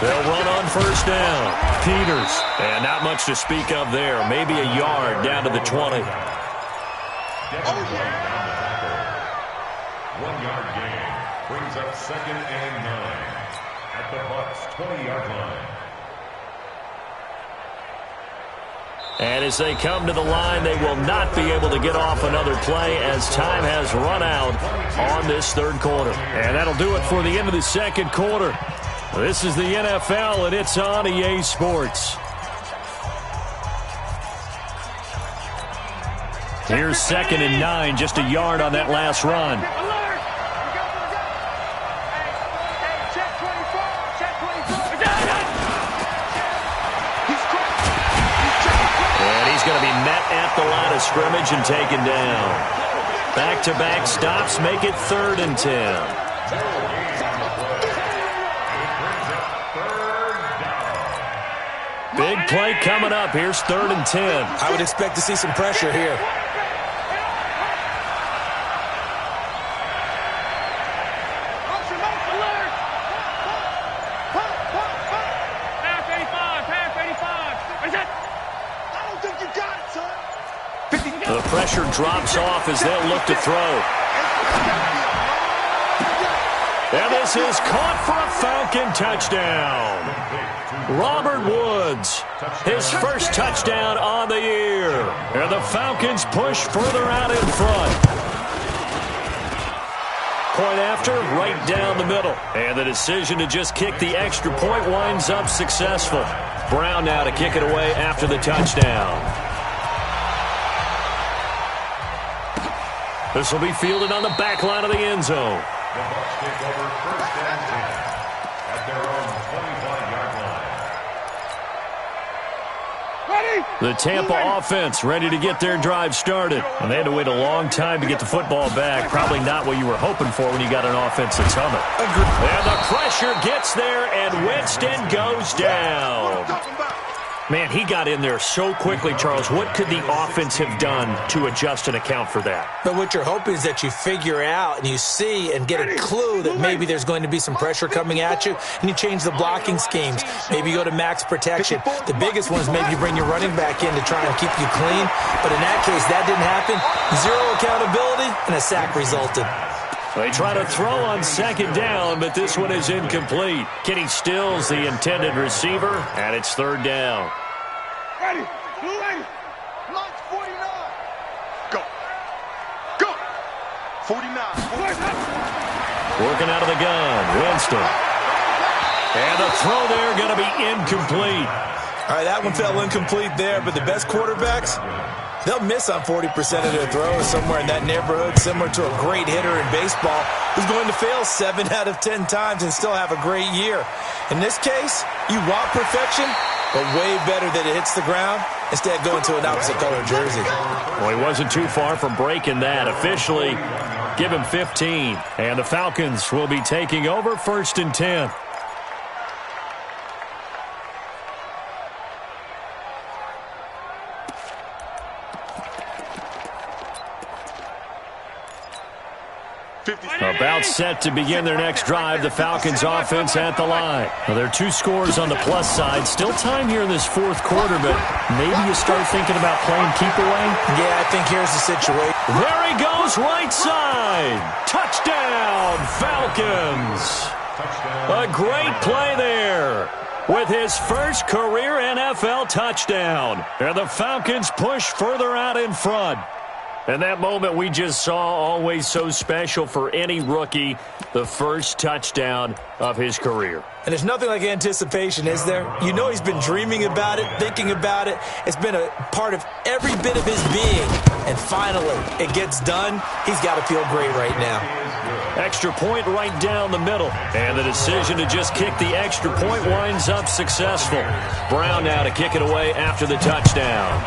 They'll run on first down. Peters. And not much to speak of there. Maybe a yard down to the 20. 1-yard gain brings up 2nd and 9 at the Bucs 20-yard line. And as they come to the line, they will not be able to get off another play as time has run out on this third quarter. And that'll do it for the end of the second quarter. This is the NFL, and it's on EA Sports. Here's 2nd and 9, just a yard on that last run. And he's going to be met at the line of scrimmage and taken down. Back-to-back stops make it 3rd and 10. Big play coming up. Here's 3rd and 10. I would expect to see some pressure here. The pressure drops off as they'll look to throw. And this is caught for a Falcon touchdown. Robert Woods, his first touchdown on the year. And the Falcons push further out in front. Point after, right down the middle. And the decision to just kick the extra point winds up successful. Brown now to kick it away after the touchdown. This will be fielded on the back line of the end zone. The Bucs take over 1st and 10 at their own 25-yard line. The Tampa offense ready to get their drive started. And they had to wait a long time to get the football back. Probably not what you were hoping for when you got an offense that's humming. And the pressure gets there, and Winston goes down. Man, he got in there so quickly, Charles. What could the offense have done to adjust and account for that? But what you're hoping is that you figure out and you see and get a clue that maybe there's going to be some pressure coming at you, and you change the blocking schemes. Maybe you go to max protection. The biggest one is maybe you bring your running back in to try and keep you clean. But in that case, that didn't happen. 0 accountability, and a sack resulted. They try to throw on 2nd down, but this one is incomplete. Kenny Stills, the intended receiver, and it's 3rd down. Ready. Launch 49. Go. 49. Working out of the gun, Winston. And the throw there going to be incomplete. All right, that one fell incomplete there, but the best quarterbacks, they'll miss on 40% of their throws, somewhere in that neighborhood, similar to a great hitter in baseball who's going to fail 7 out of 10 times and still have a great year. In this case, you want perfection, but way better that it hits the ground instead of going to an opposite color jersey. Well, he wasn't too far from breaking that. Officially, give him 15. And the Falcons will be taking over 1st and 10. About set to begin their next drive, the Falcons offense at the line. Well, there are 2 scores on the plus side. Still time here in this 4th quarter, but maybe you start thinking about playing keep away? Yeah, I think here's the situation. There he goes, right side. Touchdown, Falcons. A great play there with his first career NFL touchdown. And the Falcons push further out in front. And that moment we just saw, always so special for any rookie, the first touchdown of his career. And there's nothing like anticipation, is there? You know he's been dreaming about it, thinking about it. It's been a part of every bit of his being. And finally, it gets done. He's got to feel great right now. Extra point right down the middle. And the decision to just kick the extra point winds up successful. Brown now to kick it away after the touchdown.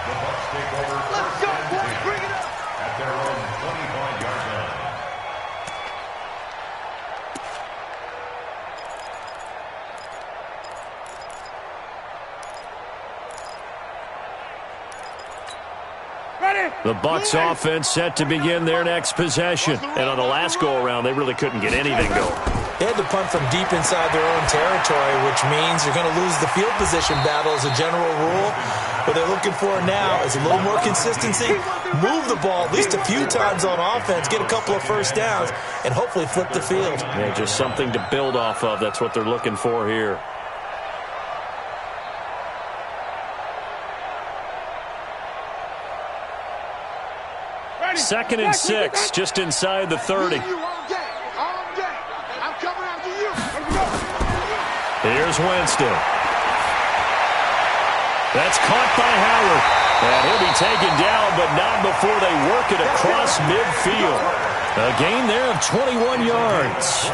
The Bucs take over first and 10 at their own 25-yard line. The Bucs offense set to begin their next possession. And on the last go-around, they really couldn't get anything going. They had to punt from deep inside their own territory, which means you're going to lose the field position battle as a general rule. What they're looking for now is a little more consistency, move the ball at least a few times on offense, get a couple of first downs, and hopefully flip the field. Yeah, just something to build off of. That's what they're looking for here. Second and 6, just inside the 30. Here's Winston. That's caught by Howard. And he'll be taken down, but not before they work it across midfield. A gain there of 21 yards.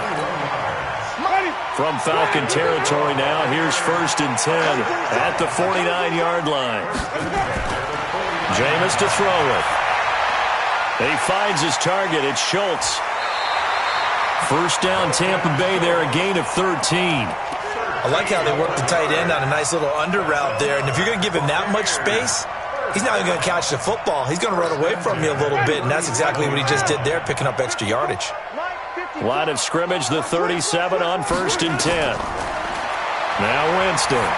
From Falcon territory now, here's first and 10 at the 49-yard line. Jameis to throw it. He finds his target. It's Schultz. First down, Tampa Bay there, a gain of 13. I like how they work the tight end on a nice little under route there. And if you're going to give him that much space, he's not even going to catch the football. He's going to run away from you a little bit, and that's exactly what he just did there, picking up extra yardage. Line of scrimmage, the 37 on first and 10. Now Winston.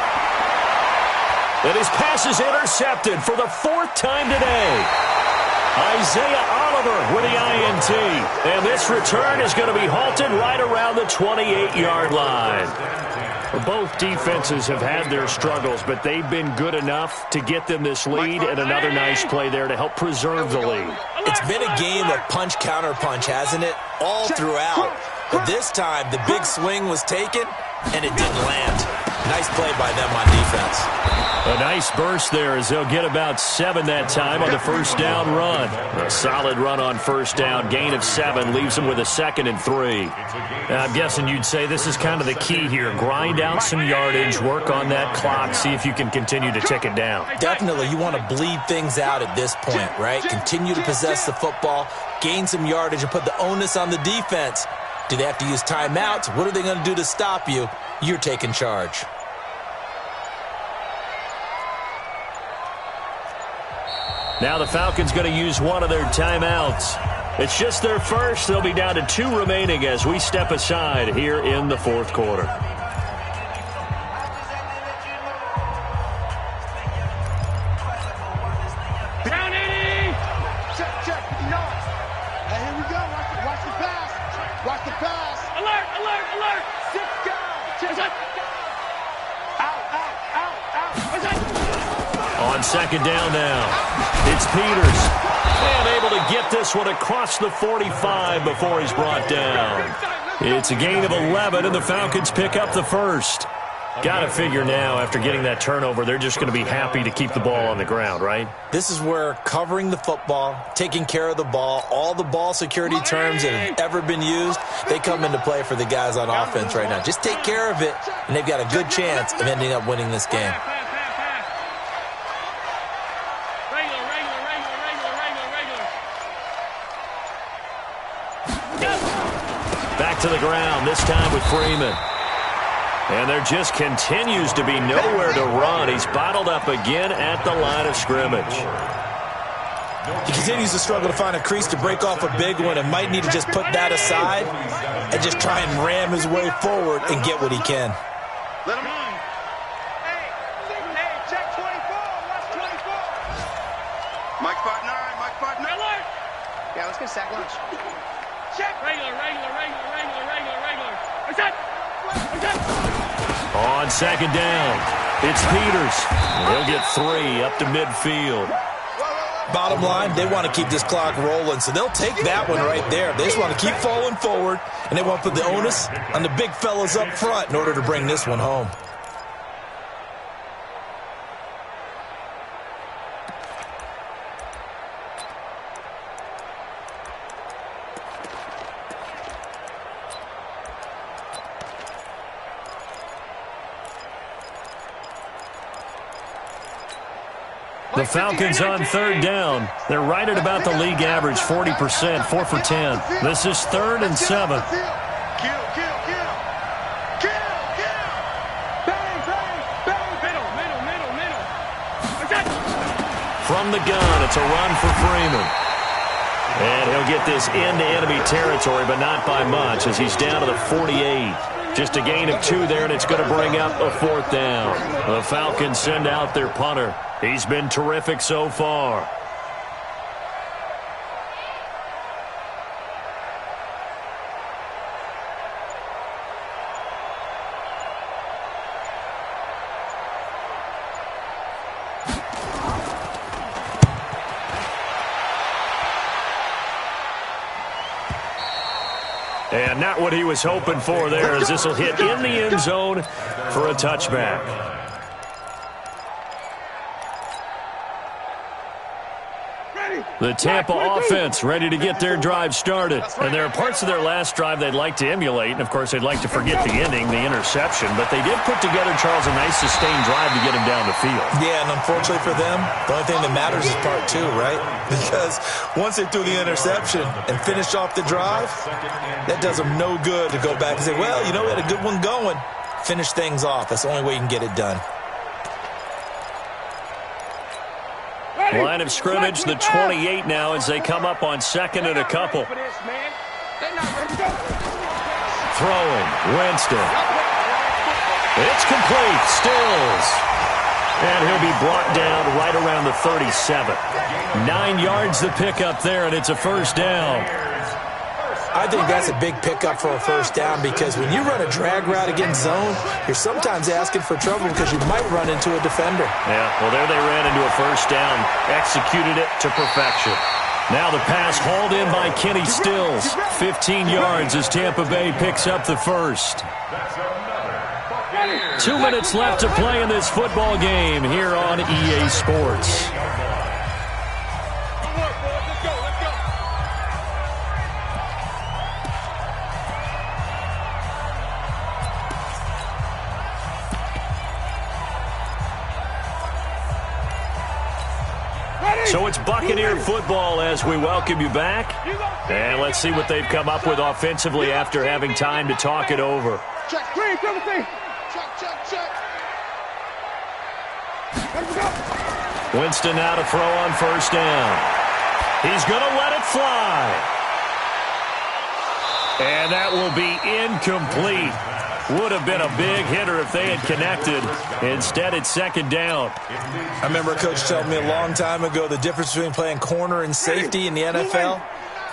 And his pass is intercepted for the 4th time today. Isaiah Oliver with the INT. And this return is going to be halted right around the 28-yard line. Well, both defenses have had their struggles, but they've been good enough to get them this lead, and another nice play there to help preserve the lead. It's been a game of punch-counter-punch, hasn't it? All throughout. But this time, the big swing was taken, and it didn't land. Nice play by them on defense. A nice burst there as they'll get about 7 that time on the first down run. A solid run on first down. Gain of 7 leaves them with a 2nd and 3. Now, I'm guessing you'd say this is kind of the key here. Grind out some yardage, work on that clock, see if you can continue to tick it down. Definitely, you want to bleed things out at this point, right? Continue to possess the football, gain some yardage, and put the onus on the defense. Do they have to use timeouts? What are they going to do to stop you? You're taking charge. Now the Falcons going to use one of their timeouts. It's just their first. They'll be down to 2 remaining as we step aside here in the 4th quarter. Down 80! Check. No. Hey, here we go. Watch the pass. Watch the pass. Alert. 6 down. Check. Out. On second down now. It's Peters. And able to get this one across the 45 before he's brought down. It's a gain of 11, and the Falcons pick up the first. Got to figure now, after getting that turnover, they're just going to be happy to keep the ball on the ground, right? This is where covering the football, taking care of the ball, all the ball security terms that have ever been used, they come into play for the guys on offense right now. Just take care of it, and they've got a good chance of ending up winning this game. Back to the ground, this time with Freeman. And there just continues to be nowhere to run. He's bottled up again at the line of scrimmage. He continues to struggle to find a crease to break off a big one and might need to just put that aside and just try and ram his way forward and get what he can. Let him on. Hey, check 24. Watch 24. Mike 5'9". Alert. Yeah, let's get sack lunch. Check. Regular. What's that? On second down, it's Peters. He'll get 3 up to midfield. Bottom line, they want to keep this clock rolling, so they'll take that one right there. They just want to keep falling forward, and they want to put the onus on the big fellas up front in order to bring this one home. The Falcons on third down. They're right at about the league average, 40%, 4 for 10. This is 3rd and 7. From the gun, it's a run for Freeman. And he'll get this into enemy territory, but not by much, as he's down to the 48. Just a gain of 2 there, and it's going to bring up a 4th down. The Falcons send out their punter. He's been terrific so far. And not what he was hoping for there, as this will hit in the end zone for a touchback. The Tampa offense ready to get their drive started. And there are parts of their last drive they'd like to emulate. And, of course, they'd like to forget the ending, the interception. But they did put together, Charles, a nice sustained drive to get him down the field. Yeah, and unfortunately for them, the only thing that matters is part 2, right? Because once they threw the interception and finished off the drive, that does them no good to go back and say, well, you know, we had a good one going. Finish things off. That's the only way you can get it done. Line of scrimmage, the 28 now, as they come up on 2nd and a couple. Throwing, Winston. It's complete, Stills. And he'll be brought down right around the 37. 9 yards the pickup there, and it's a 1st down. I think that's a big pickup for a 1st down, because when you run a drag route against zone, you're sometimes asking for trouble because you might run into a defender. Yeah, well, there they ran into a 1st down, executed it to perfection. Now the pass hauled in by Kenny Stills. 15 yards as Tampa Bay picks up the 1st. 2 minutes left to play in this football game here on EA Sports. So it's Buccaneer football as we welcome you back. And let's see what they've come up with offensively after having time to talk it over. Check, green, check. Winston now to throw on 1st down. He's going to let it fly. And that will be incomplete. Would have been a big hitter if they had connected. Instead, it's 2nd down. I remember a coach telling me a long time ago the difference between playing corner and safety in the NFL.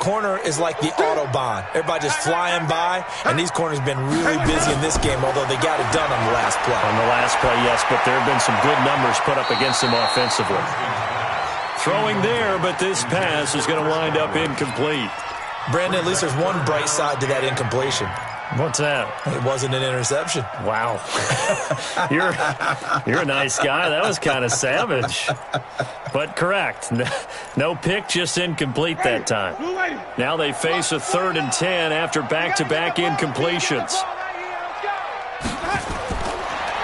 Corner is like the Autobahn. Everybody just flying by, and these corners have been really busy in this game, although they got it done on the last play. On the last play, yes, but there have been some good numbers put up against them offensively. Throwing there, but this pass is going to wind up incomplete. Brandon, at least there's one bright side to that incompletion. What's that? It wasn't an interception. Wow. You're a nice guy. That was kind of savage. But correct. No pick, just incomplete that time. Now they face a 3rd and 10 after back-to-back incompletions.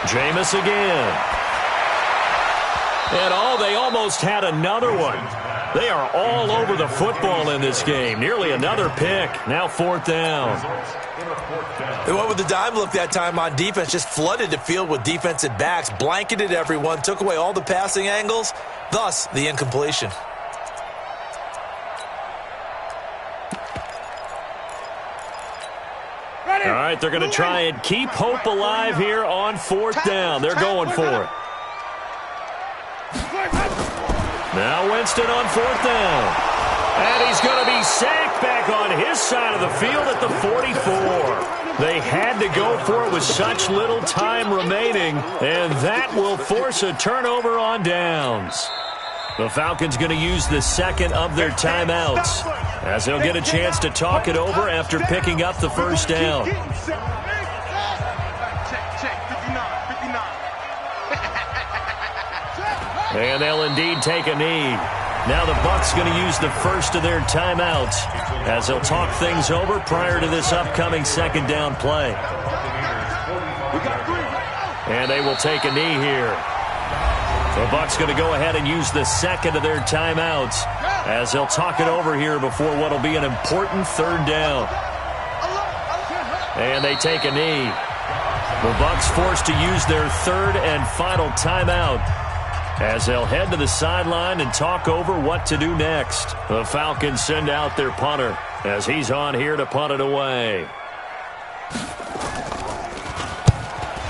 Jameis again. And they almost had another one. They are all over the football in this game. Nearly another pick. Now 4th down. They went with the dime look that time on defense, just flooded the field with defensive backs, blanketed everyone, took away all the passing angles, thus the incompletion. All right, they're going to try and keep hope alive here on 4th down. They're going for it. Now Winston on 4th down. And he's going to be sacked back on his side of the field at the 44. They had to go for it with such little time remaining, and that will force a turnover on downs. The Falcons going to use the 2nd of their timeouts, as they'll get a chance to talk it over after picking up the 1st down. And they'll indeed take a knee. Now the Bucs going to use the 1st of their timeouts as they'll talk things over prior to this upcoming 2nd down play. And they will take a knee here. The Bucs going to go ahead and use the second of their timeouts as they'll talk it over here before what will be an important third down. And they take a knee. The Bucs forced to use their third and final timeout as they'll head to the sideline and talk over what to do next. The Falcons send out their punter as he's on here to punt it away.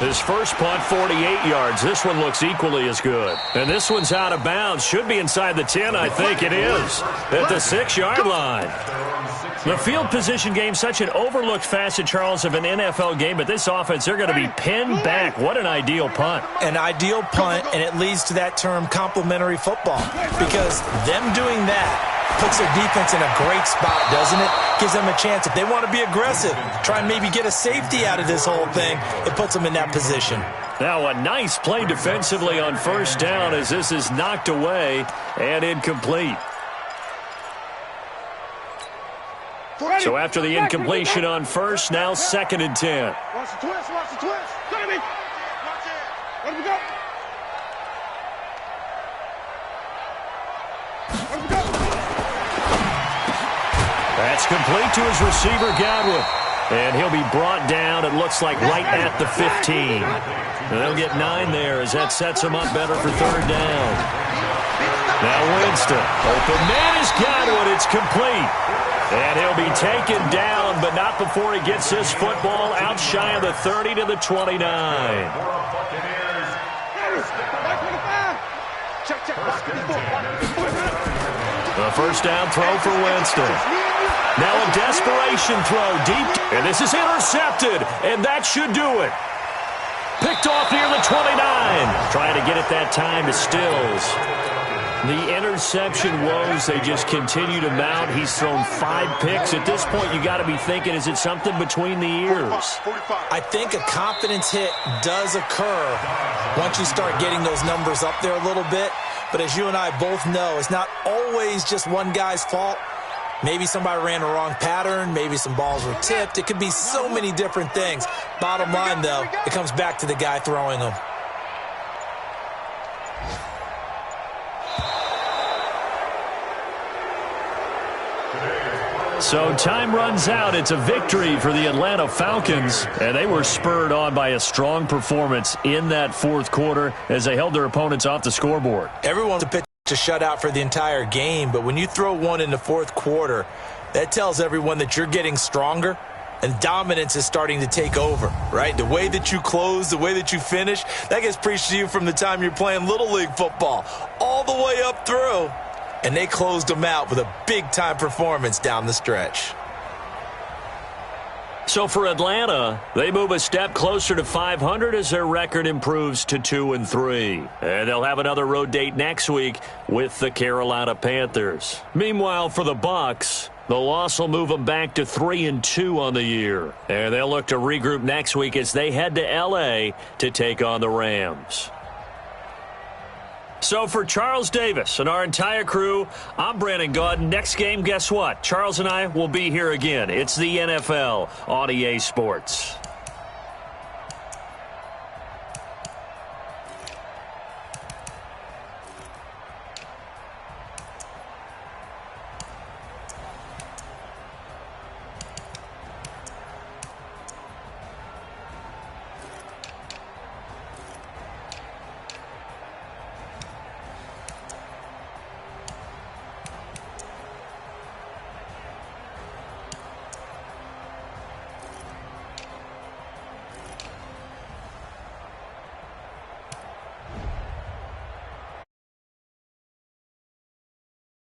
His first punt, 48 yards. This one looks equally as good. And this one's out of bounds. Should be inside the 10, I think it is. At the 6-yard line. The field position game, such an overlooked facet, Charles, of an NFL game. But this offense, they're going to be pinned back. What an ideal punt. An ideal punt, and it leads to that term complementary football. Because them doing that puts their defense in a great spot, doesn't it? Gives them a chance. If they want to be aggressive, try and maybe get a safety out of this whole thing, it puts them in that position. Now a nice play defensively on first down as this is knocked away and incomplete. So after the incompletion on first, now 2nd and 10. Watch the twist, watch the twist. Look at me. Watch it. Let me go. Let me go. That's complete to his receiver, Godwin. And he'll be brought down, it looks like, right at the 15. And they'll get 9 there as that sets him up better for third down. Now Winston. Open man is Godwin. It's complete. And he'll be taken down, but not before he gets this football out shy of the 30 to the 29. The first down throw for Winston. Now a desperation throw deep. And this is intercepted, and that should do it. Picked off near the 29. Trying to get it that time to Stills. The interception woes, they just continue to mount. He's thrown 5 picks. At this point, you got to be thinking, is it something between the ears? I think a confidence hit does occur once you start getting those numbers up there a little bit. But as you and I both know, it's not always just one guy's fault. Maybe somebody ran the wrong pattern. Maybe some balls were tipped. It could be so many different things. Bottom line, though, it comes back to the guy throwing them. So time runs out. It's a victory for the Atlanta Falcons, and they were spurred on by a strong performance in that fourth quarter as they held their opponents off the scoreboard. Everyone's a pitch to shut out for the entire game, but when you throw one in the fourth quarter, that tells everyone that you're getting stronger and dominance is starting to take over, right? The way that you close, the way that you finish, that gets preached to you from the time you're playing Little League football all the way up through. And they closed them out with a big-time performance down the stretch. So for Atlanta, they move a step closer to 500 as their record improves to 2-3. And they'll have another road date next week with the Carolina Panthers. Meanwhile, for the Bucs, the loss will move them back to 3-2 on the year. And they'll look to regroup next week as they head to L.A. to take on the Rams. So for Charles Davis and our entire crew, I'm Brandon Gaudin. Next game, guess what? Charles and I will be here again. It's the NFL on EA Sports.